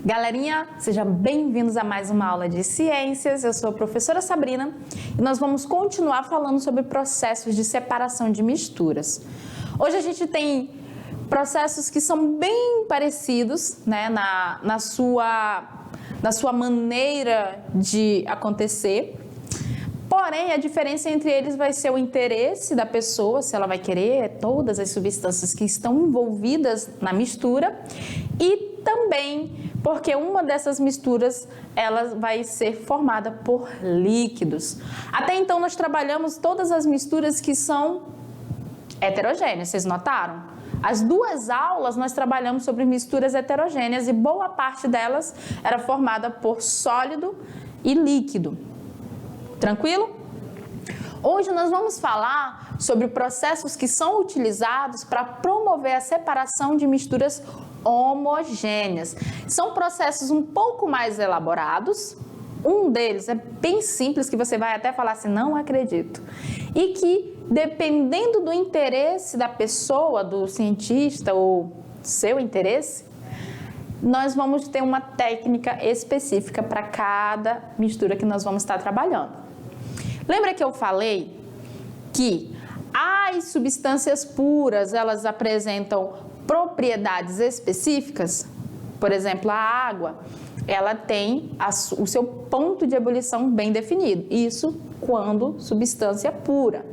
Galerinha, sejam bem-vindos a mais uma aula de ciências. Eu sou a professora Sabrina e nós vamos continuar falando sobre processos de separação de misturas. Hoje a gente tem processos que são bem parecidos, né, na sua maneira de acontecer. Porém, a diferença entre eles vai ser o interesse da pessoa, se ela vai querer todas as substâncias que estão envolvidas na mistura, e também porque uma dessas misturas ela vai ser formada por líquidos. Até então nós trabalhamos todas as misturas que são heterogêneas, vocês notaram? As duas aulas nós trabalhamos sobre misturas heterogêneas e boa parte delas era formada por sólido e líquido. Tranquilo? Hoje nós vamos falar sobre processos que são utilizados para promover a separação de misturas homogêneas. São processos um pouco mais elaborados. Um deles é bem simples, que você vai até falar assim, não acredito. E que, dependendo do interesse da pessoa, do cientista ou seu interesse, nós vamos ter uma técnica específica para cada mistura que nós vamos estar trabalhando. Lembra que eu falei que as substâncias puras, elas apresentam propriedades específicas? Por exemplo, a água, ela tem o seu ponto de ebulição bem definido. Isso quando substância pura.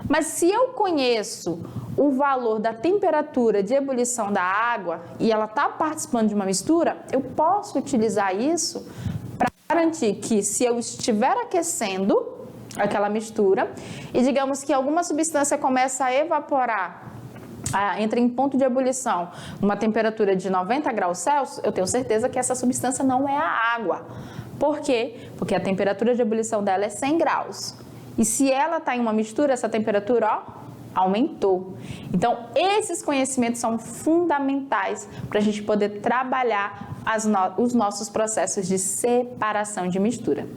Mas se eu conheço o valor da temperatura de ebulição da água e ela está participando de uma mistura, eu posso utilizar isso para garantir que, se eu estiver aquecendo aquela mistura e digamos que alguma substância começa a evaporar, entra em ponto de ebulição numa temperatura de 90 graus Celsius, eu tenho certeza que essa substância não é a água. Por quê? Porque a temperatura de ebulição dela é 100 graus. E se ela está em uma mistura, essa temperatura, aumentou. Então, esses conhecimentos são fundamentais para a gente poder trabalhar os nossos processos de separação de mistura.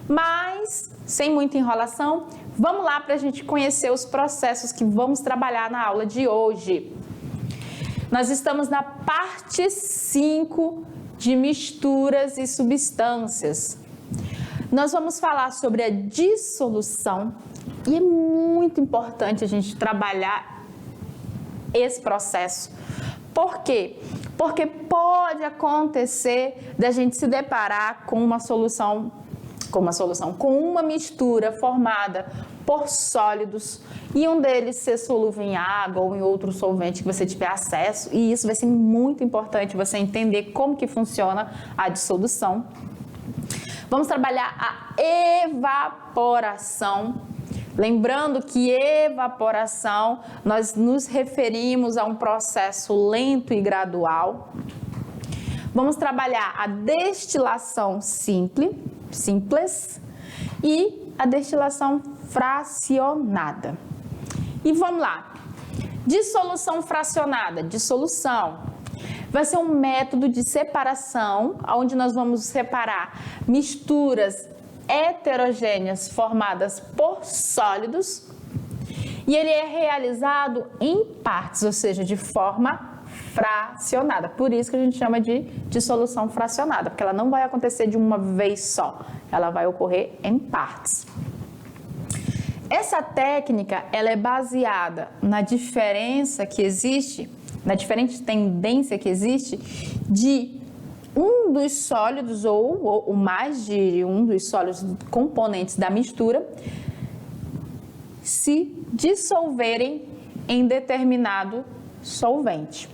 Mas, sem muita enrolação, vamos lá para a gente conhecer os processos que vamos trabalhar na aula de hoje. Nós estamos na parte 5 de misturas e substâncias. Nós vamos falar sobre a dissolução e é muito importante a gente trabalhar esse processo. Por quê? Porque pode acontecer da gente se deparar com uma mistura formada por sólidos e um deles ser solúvel em água ou em outro solvente que você tiver acesso, e isso vai ser muito importante você entender como que funciona a dissolução. Vamos trabalhar a evaporação. Lembrando que evaporação, nós nos referimos a um processo lento e gradual. Vamos trabalhar a destilação simples e a destilação fracionada. E vamos lá. Dissolução fracionada. Dissolução vai ser um método de separação, onde nós vamos separar misturas heterogêneas formadas por sólidos, e ele é realizado em partes, ou seja, de forma fracionada. Por isso que a gente chama de dissolução fracionada, porque ela não vai acontecer de uma vez só, ela vai ocorrer em partes. Essa técnica, ela é baseada na diferença que existe, na diferente tendência que existe de um dos sólidos ou mais de um dos sólidos componentes da mistura se dissolverem em determinado solvente.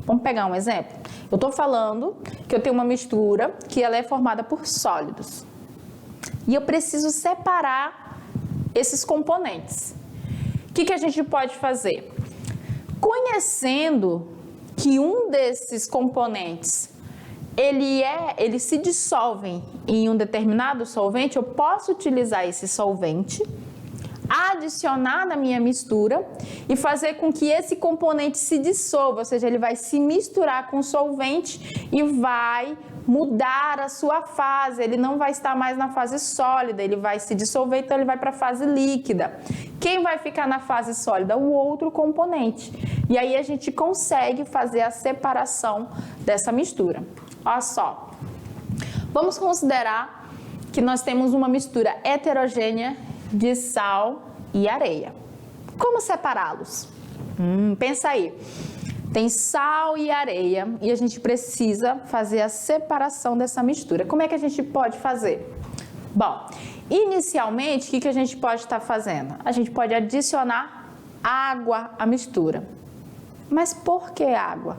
Vamos pegar um exemplo? Eu estou falando que eu tenho uma mistura que ela é formada por sólidos e eu preciso separar esses componentes. O que a gente pode fazer? Conhecendo que um desses componentes ele se dissolve em um determinado solvente, eu posso utilizar esse solvente, adicionar na minha mistura e fazer com que esse componente se dissolva, ou seja, ele vai se misturar com o solvente e vai mudar a sua fase, ele não vai estar mais na fase sólida, ele vai se dissolver, então ele vai para a fase líquida. Quem vai ficar na fase sólida? O outro componente. E aí a gente consegue fazer a separação dessa mistura. Olha só. Vamos considerar que nós temos uma mistura heterogênea de sal e areia. Como separá-los? Pensa aí. Tem sal e areia e a gente precisa fazer a separação dessa mistura. Como é que a gente pode fazer? Bom, inicialmente, o que a gente pode estar fazendo? A gente pode adicionar água à mistura. Mas por que água?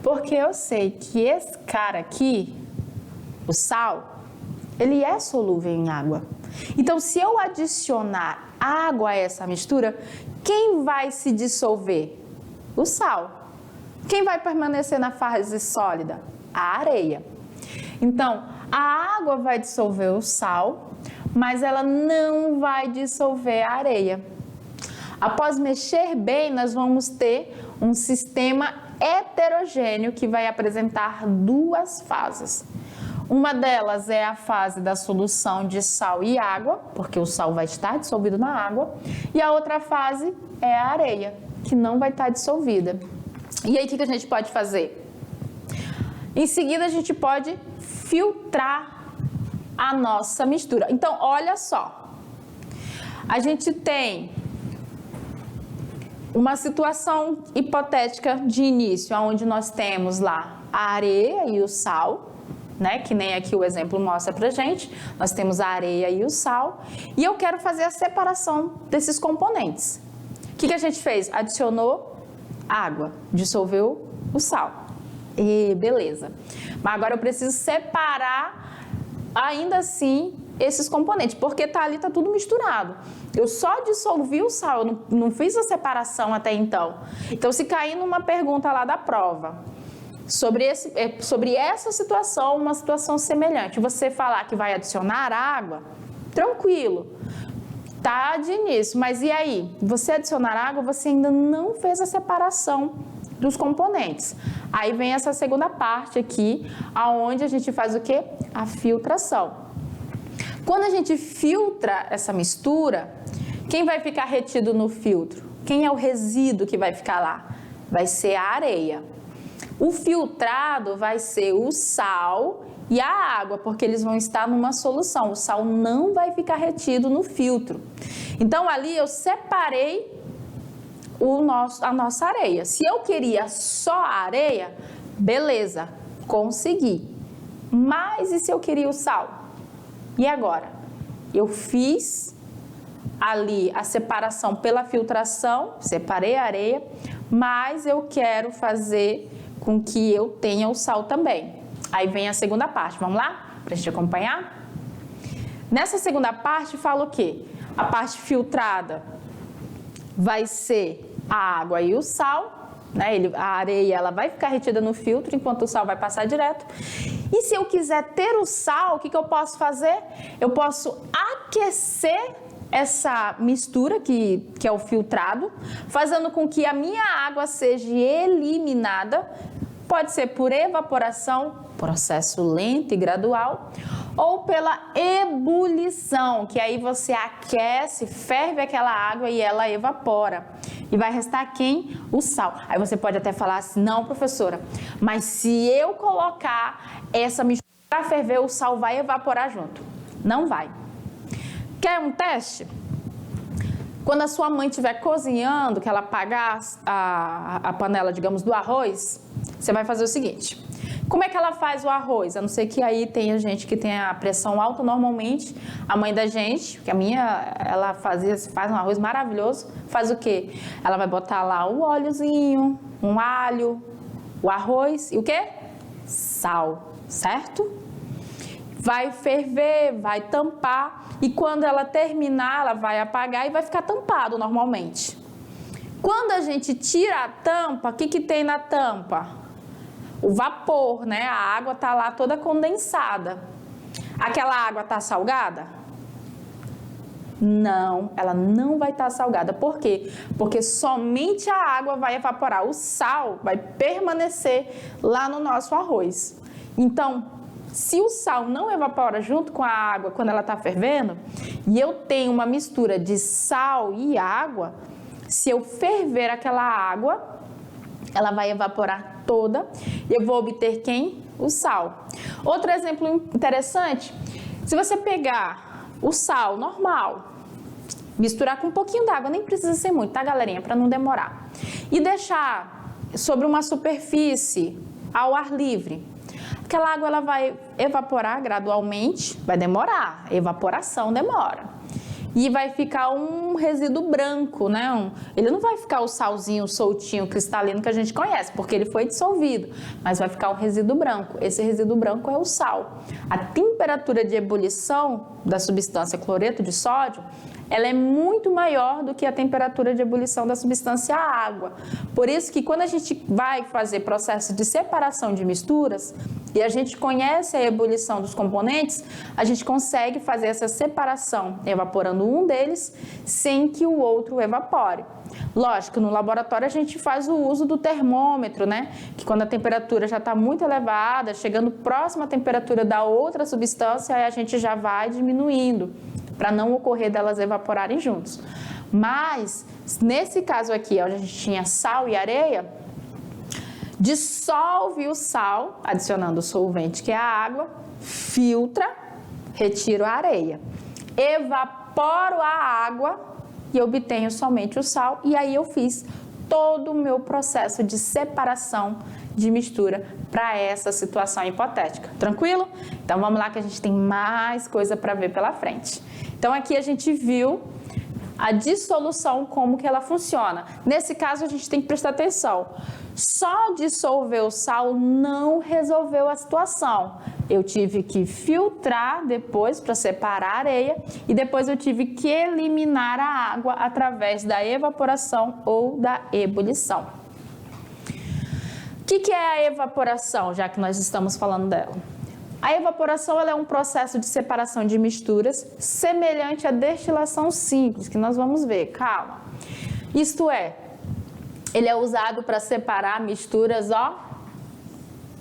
Porque eu sei que esse cara aqui, o sal, ele é solúvel em água. Então, se eu adicionar água a essa mistura, quem vai se dissolver? O sal. Quem vai permanecer na fase sólida? A areia. Então, a água vai dissolver o sal, mas ela não vai dissolver a areia. Após mexer bem, nós vamos ter um sistema heterogêneo que vai apresentar duas fases. Uma delas é a fase da solução de sal e água, porque o sal vai estar dissolvido na água, e a outra fase é a areia, que não vai estar dissolvida. E aí, o que a gente pode fazer? Em seguida, a gente pode filtrar a nossa mistura. Então, olha só. A gente tem uma situação hipotética de início, onde nós temos lá a areia e o sal, né? Que nem aqui o exemplo mostra pra gente. Nós temos a areia e o sal. E eu quero fazer a separação desses componentes. O que a gente fez? Adicionou água, dissolveu o sal. E beleza. Mas agora eu preciso separar ainda assim esses componentes, porque tá ali, tá tudo misturado. Eu só dissolvi o sal, eu não fiz a separação até então. Então, se cair numa pergunta lá da prova sobre essa situação, uma situação semelhante, você falar que vai adicionar água, tranquilo. Tá de início, mas e aí? Você adicionar água, você ainda não fez a separação dos componentes. Aí vem essa segunda parte aqui, aonde a gente faz o quê? A filtração. Quando a gente filtra essa mistura, quem vai ficar retido no filtro? Quem é o resíduo que vai ficar lá? Vai ser a areia. O filtrado vai ser o sal e a água, porque eles vão estar numa solução. O sal não vai ficar retido no filtro. Então, ali eu separei a nossa areia. Se eu queria só a areia, beleza, consegui. Mas e se eu queria o sal? E agora? Eu fiz ali a separação pela filtração, separei a areia, mas eu quero fazer com que eu tenha o sal também. Aí vem a segunda parte, vamos lá? Pra gente acompanhar? Nessa segunda parte fala o quê? A parte filtrada vai ser a água e o sal, né? A areia ela vai ficar retida no filtro, enquanto o sal vai passar direto. E se eu quiser ter o sal, o que eu posso fazer? Eu posso aquecer essa mistura que é o filtrado, fazendo com que a minha água seja eliminada. Pode ser por evaporação, processo lento e gradual, ou pela ebulição, que aí você aquece, ferve aquela água e ela evapora. E vai restar quem? O sal. Aí você pode até falar assim, não, professora, mas se eu colocar essa mistura para ferver, o sal vai evaporar junto. Não vai. Quer um teste? Quando a sua mãe estiver cozinhando, que ela apagar a panela, digamos, do arroz, você vai fazer o seguinte. Como é que ela faz o arroz? A não ser que aí tenha gente que tem a pressão alta, normalmente, a mãe da gente, que a minha, ela faz um arroz maravilhoso, faz o quê? Ela vai botar lá um óleozinho, um alho, o arroz e o quê? Sal, certo? Vai ferver, vai tampar e quando ela terminar, ela vai apagar e vai ficar tampado normalmente. Quando a gente tira a tampa, o que tem na tampa? O vapor, né? A água tá lá toda condensada. Aquela água tá salgada? Não, ela não vai estar salgada. Por quê? Porque somente a água vai evaporar. O sal vai permanecer lá no nosso arroz. Então, se o sal não evapora junto com a água quando ela está fervendo, e eu tenho uma mistura de sal e água, se eu ferver aquela água, ela vai evaporar toda e eu vou obter quem? O sal. Outro exemplo interessante, se você pegar o sal normal, misturar com um pouquinho d'água, nem precisa ser muito, tá, galerinha? Para não demorar. E deixar sobre uma superfície ao ar livre. Aquela água ela vai evaporar gradualmente, vai demorar, a evaporação demora. E vai ficar um resíduo branco, né? Ele não vai ficar o salzinho soltinho, cristalino que a gente conhece, porque ele foi dissolvido, mas vai ficar um resíduo branco. Esse resíduo branco é o sal. A temperatura de ebulição da substância cloreto de sódio, ela é muito maior do que a temperatura de ebulição da substância água. Por isso que quando a gente vai fazer processo de separação de misturas e a gente conhece a ebulição dos componentes, a gente consegue fazer essa separação evaporando um deles sem que o outro evapore. Lógico, no laboratório a gente faz o uso do termômetro, né? Que quando a temperatura já está muito elevada, chegando próxima à temperatura da outra substância, aí a gente já vai diminuindo, para não ocorrer delas evaporarem juntos. Mas, nesse caso aqui, onde a gente tinha sal e areia, dissolve o sal, adicionando o solvente, que é a água, filtra, retiro a areia, evaporo a água e obtenho somente o sal, e aí eu fiz todo o meu processo de separação de mistura para essa situação hipotética. Tranquilo? Então vamos lá que a gente tem mais coisa para ver pela frente. Então aqui a gente viu a dissolução, como que ela funciona. Nesse caso a gente tem que prestar atenção. Só dissolver o sal não resolveu a situação. Eu tive que filtrar depois para separar a areia e depois eu tive que eliminar a água através da evaporação ou da ebulição. O que é a evaporação, já que nós estamos falando dela? A evaporação ela é um processo de separação de misturas semelhante à destilação simples, que nós vamos ver, calma. Isto é, ele é usado para separar misturas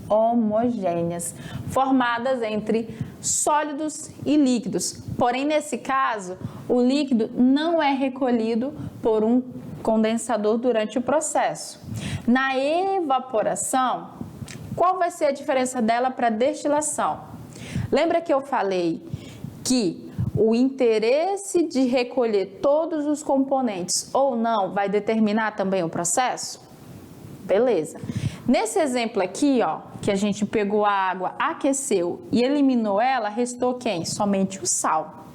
homogêneas, formadas entre sólidos e líquidos. Porém, nesse caso, o líquido não é recolhido por um condensador durante o processo. Na evaporação, qual vai ser a diferença dela para a destilação? Lembra que eu falei que o interesse de recolher todos os componentes ou não vai determinar também o processo? Beleza. Nesse exemplo aqui, que a gente pegou a água, aqueceu e eliminou ela, restou quem? Somente o sal.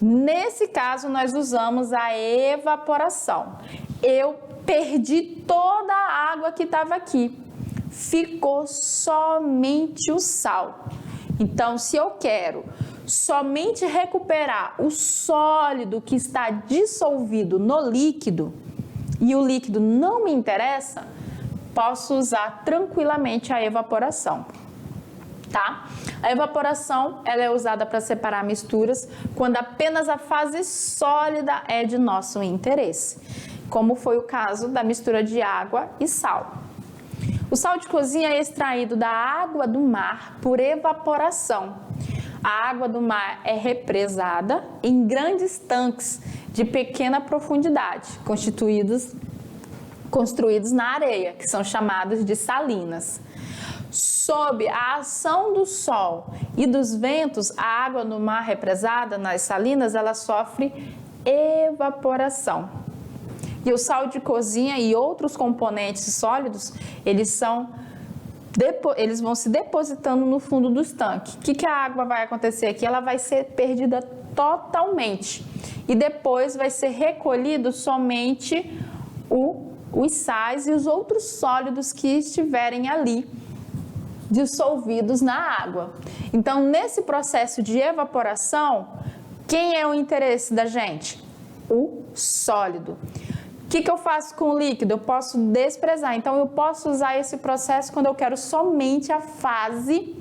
Nesse caso, nós usamos a evaporação. Eu perdi toda a água que estava aqui. Ficou somente o sal. Então, se eu quero somente recuperar o sólido que está dissolvido no líquido e o líquido não me interessa, posso usar tranquilamente a evaporação, tá? A evaporação ela é usada para separar misturas quando apenas a fase sólida é de nosso interesse, como foi o caso da mistura de água e sal. O sal de cozinha é extraído da água do mar por evaporação. A água do mar é represada em grandes tanques de pequena profundidade, construídos na areia, que são chamados de salinas. Sob a ação do sol e dos ventos, a água do mar represada nas salinas, ela sofre evaporação. E o sal de cozinha e outros componentes sólidos, eles vão se depositando no fundo dos tanques. O que a água vai acontecer aqui? Ela vai ser perdida totalmente. E depois vai ser recolhido somente os sais e os outros sólidos que estiverem ali dissolvidos na água. Então, nesse processo de evaporação, quem é o interesse da gente? O sólido. O que eu faço com o líquido? Eu posso desprezar. Então, eu posso usar esse processo quando eu quero somente a fase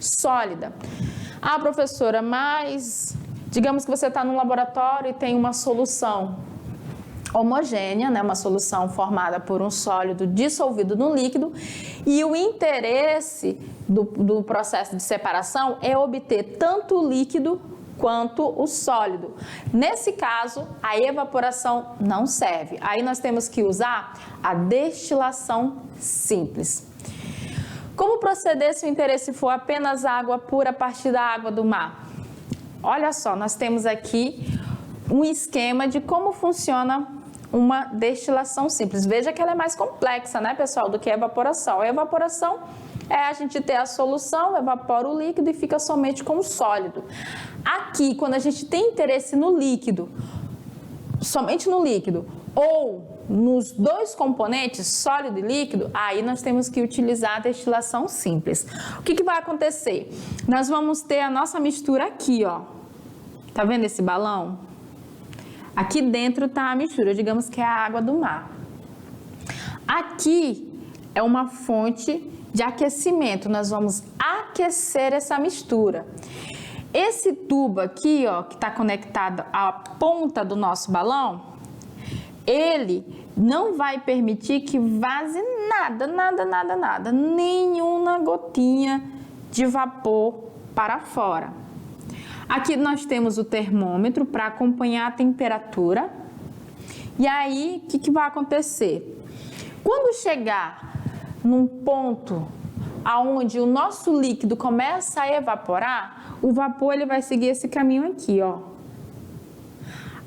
sólida. Ah, professora, mas digamos que você está no laboratório e tem uma solução homogênea, né? Uma solução formada por um sólido dissolvido no líquido, e o interesse do processo de separação é obter tanto o líquido quanto o sólido. Nesse caso, a evaporação não serve. Aí nós temos que usar a destilação simples. Como proceder se o interesse for apenas água pura a partir da água do mar? Olha só, nós temos aqui um esquema de como funciona uma destilação simples. Veja que ela é mais complexa, né, pessoal, do que a evaporação. A evaporação é a gente ter a solução, evapora o líquido e fica somente com o sólido. Aqui, quando a gente tem interesse no líquido, somente no líquido, ou nos dois componentes, sólido e líquido, aí nós temos que utilizar a destilação simples. O que vai acontecer? Nós vamos ter a nossa mistura aqui, ó. Tá vendo esse balão? Aqui dentro tá a mistura, digamos que é a água do mar. Aqui é uma fonte de aquecimento, nós vamos aquecer essa mistura. Esse tubo aqui, ó, que está conectado à ponta do nosso balão, ele não vai permitir que vaze nada, nenhuma gotinha de vapor para fora. Aqui nós temos o termômetro para acompanhar a temperatura. E aí, o que vai acontecer? Quando chegar num ponto aonde o nosso líquido começa a evaporar, o vapor ele vai seguir esse caminho aqui, ó.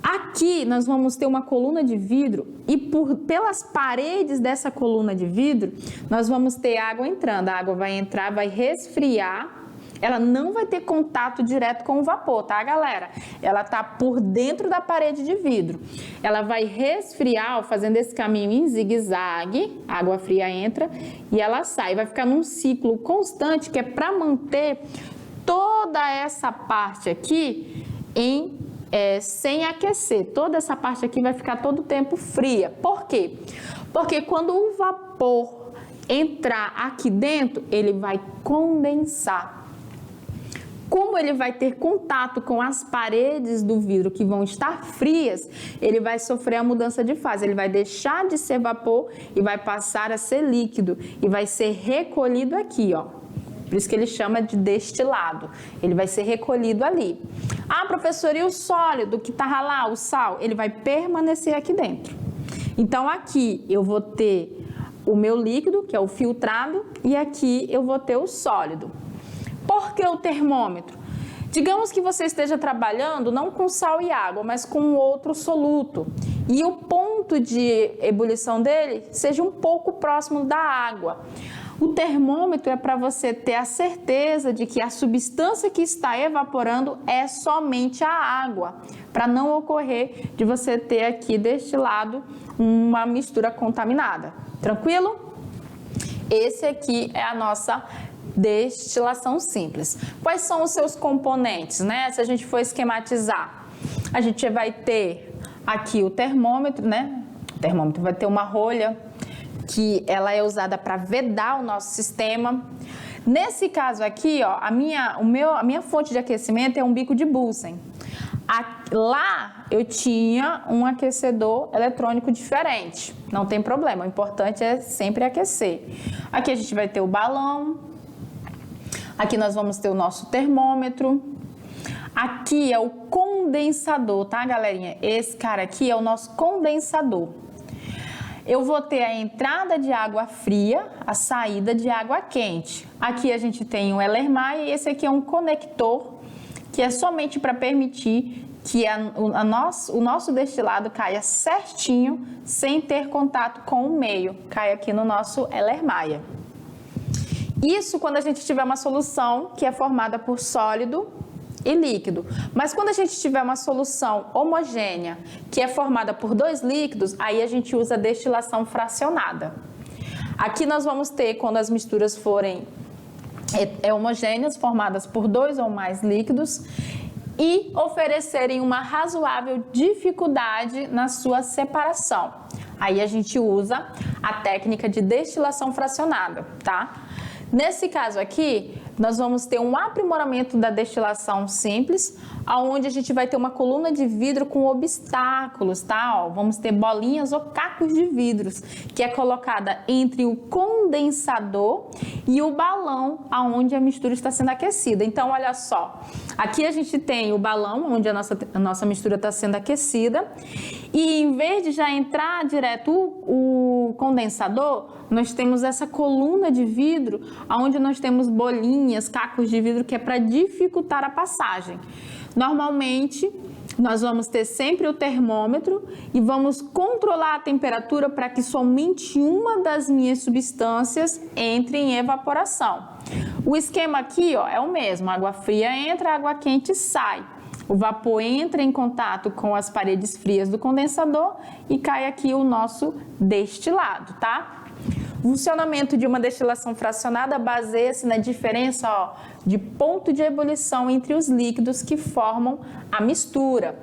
Aqui nós vamos ter uma coluna de vidro e pelas paredes dessa coluna de vidro nós vamos ter água entrando. A água vai entrar, vai resfriar. Ela não vai ter contato direto com o vapor, tá, galera? Ela tá por dentro da parede de vidro. Ela vai resfriar, ó, fazendo esse caminho em zigue-zague. A água fria entra e ela sai. Vai ficar num ciclo constante que é para manter toda essa parte aqui sem aquecer. Toda essa parte aqui vai ficar todo o tempo fria. Por quê? Porque quando o vapor entrar aqui dentro, ele vai condensar. Como ele vai ter contato com as paredes do vidro que vão estar frias, ele vai sofrer a mudança de fase. Ele vai deixar de ser vapor e vai passar a ser líquido e vai ser recolhido aqui, ó. Por isso que ele chama de destilado. Ele vai ser recolhido ali. Ah, professor, e o sólido que tá lá, o sal? Ele vai permanecer aqui dentro. Então, aqui eu vou ter o meu líquido, que é o filtrado, e aqui eu vou ter o sólido. Por que o termômetro? Digamos que você esteja trabalhando não com sal e água, mas com outro soluto. E o ponto de ebulição dele seja um pouco próximo da água. O termômetro é para você ter a certeza de que a substância que está evaporando é somente a água, para não ocorrer de você ter aqui destilado uma mistura contaminada. Tranquilo? Esse aqui é a nossa destilação simples. Quais são os seus componentes, né? Se a gente for esquematizar, a gente vai ter aqui o termômetro, né? O termômetro vai ter uma rolha que ela é usada para vedar o nosso sistema. Nesse caso aqui, ó, a minha fonte de aquecimento é um bico de Bunsen. Lá eu tinha um aquecedor eletrônico diferente, não tem problema, o importante é sempre aquecer. Aqui a gente vai ter o balão, aqui nós vamos ter o nosso termômetro, aqui é o condensador, tá, galerinha? Esse cara aqui é o nosso condensador. Eu vou ter a entrada de água fria, a saída de água quente. Aqui a gente tem o Erlenmeyer e esse aqui é um conector que é somente para permitir que o nosso destilado caia certinho, sem ter contato com o meio. Cai aqui no nosso Erlenmeyer. Isso quando a gente tiver uma solução que é formada por sólido e líquido. Mas quando a gente tiver uma solução homogênea, que é formada por dois líquidos, aí a gente usa a destilação fracionada. Aqui nós vamos ter, quando as misturas forem homogêneas, formadas por dois ou mais líquidos, e oferecerem uma razoável dificuldade na sua separação. Aí a gente usa a técnica de destilação fracionada, tá? Nesse caso aqui, nós vamos ter um aprimoramento da destilação simples, onde a gente vai ter uma coluna de vidro com obstáculos, tá? Ó, vamos ter bolinhas ou cacos de vidros, que é colocada entre o condensador e o balão onde a mistura está sendo aquecida. Então, olha só, aqui a gente tem o balão onde a nossa mistura está sendo aquecida, e em vez de já entrar direto o condensador, nós temos essa coluna de vidro, onde nós temos bolinhas, cacos de vidro, que é para dificultar a passagem. Normalmente, nós vamos ter sempre o termômetro e vamos controlar a temperatura para que somente uma das minhas substâncias entre em evaporação. O esquema aqui, ó, é o mesmo, água fria entra, água quente sai. O vapor entra em contato com as paredes frias do condensador e cai aqui o nosso destilado, tá? O funcionamento de uma destilação fracionada baseia-se na diferença, ó, de ponto de ebulição entre os líquidos que formam a mistura.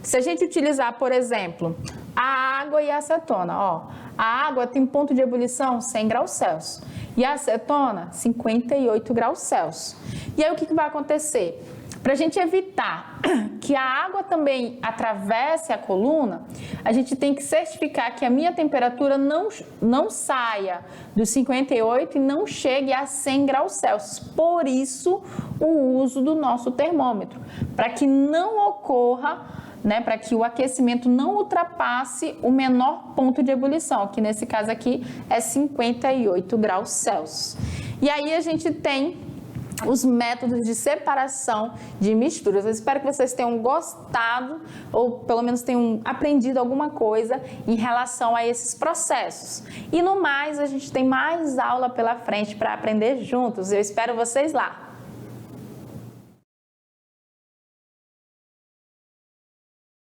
Se a gente utilizar, por exemplo, a água e a acetona, ó, a água tem ponto de ebulição 100 graus Celsius e a acetona 58 graus Celsius. E aí o que vai acontecer? Para a gente evitar que a água também atravesse a coluna, a gente tem que certificar que a minha temperatura não saia dos 58 e não chegue a 100 graus Celsius. Por isso, o uso do nosso termômetro, para que não ocorra, né, para que o aquecimento não ultrapasse o menor ponto de ebulição, que nesse caso aqui é 58 graus Celsius. E aí a gente tem os métodos de separação de misturas. Eu espero que vocês tenham gostado ou pelo menos tenham aprendido alguma coisa em relação a esses processos. E no mais, a gente tem mais aula pela frente para aprender juntos. Eu espero vocês lá.